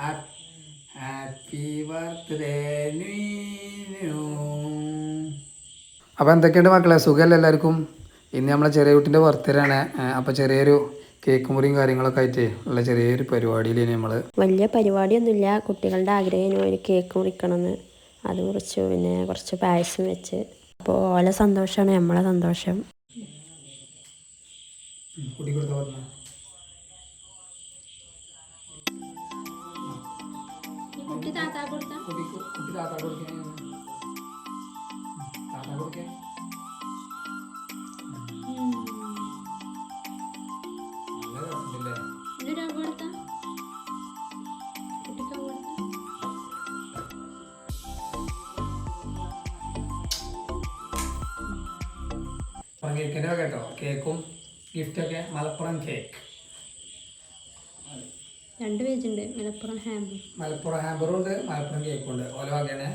Happy birthday. അപ്പോൾ എന്തൊക്കെയുണ്ട് മക്കളെ, സുഖമല്ല എല്ലാവർക്കും? ഇന്ന് നമ്മളെ ചെറിയ കുട്ടീൻ്റെ ബർത്ത്ഡേ ആണ്. അപ്പോൾ ചെറിയൊരു കേക്ക് മുറിയും കാര്യങ്ങളൊക്കെ ആയിട്ട് ഉള്ള ചെറിയൊരു പരിപാടിയിലാണ് നമ്മൾ. വലിയ പരിപാടിയൊന്നുമില്ല, കുട്ടികളുടെ ആഗ്രഹം ഒരു കേക്ക് മുറിക്കണമെന്ന്. അത് മുറിച്ചു, പിന്നെ കുറച്ച് പായസം വെച്ച്. അപ്പോൾ ഓലെ സന്തോഷമാണ് നമ്മളെ സന്തോഷം. കേക്കിൻ്റെ കേട്ടോ, കേക്കും ഗിഫ്റ്റൊക്കെ മലപ്പുറം കേക്ക്. 2 പേജുണ്ട്, മലപ്പുറം ഹാമ്പർ. മലപ്പുറം ഹാമ്പറും ഉണ്ട്, മലപ്പുറം കേക്കും ഉണ്ട്. ഓരോ വകയാണ്.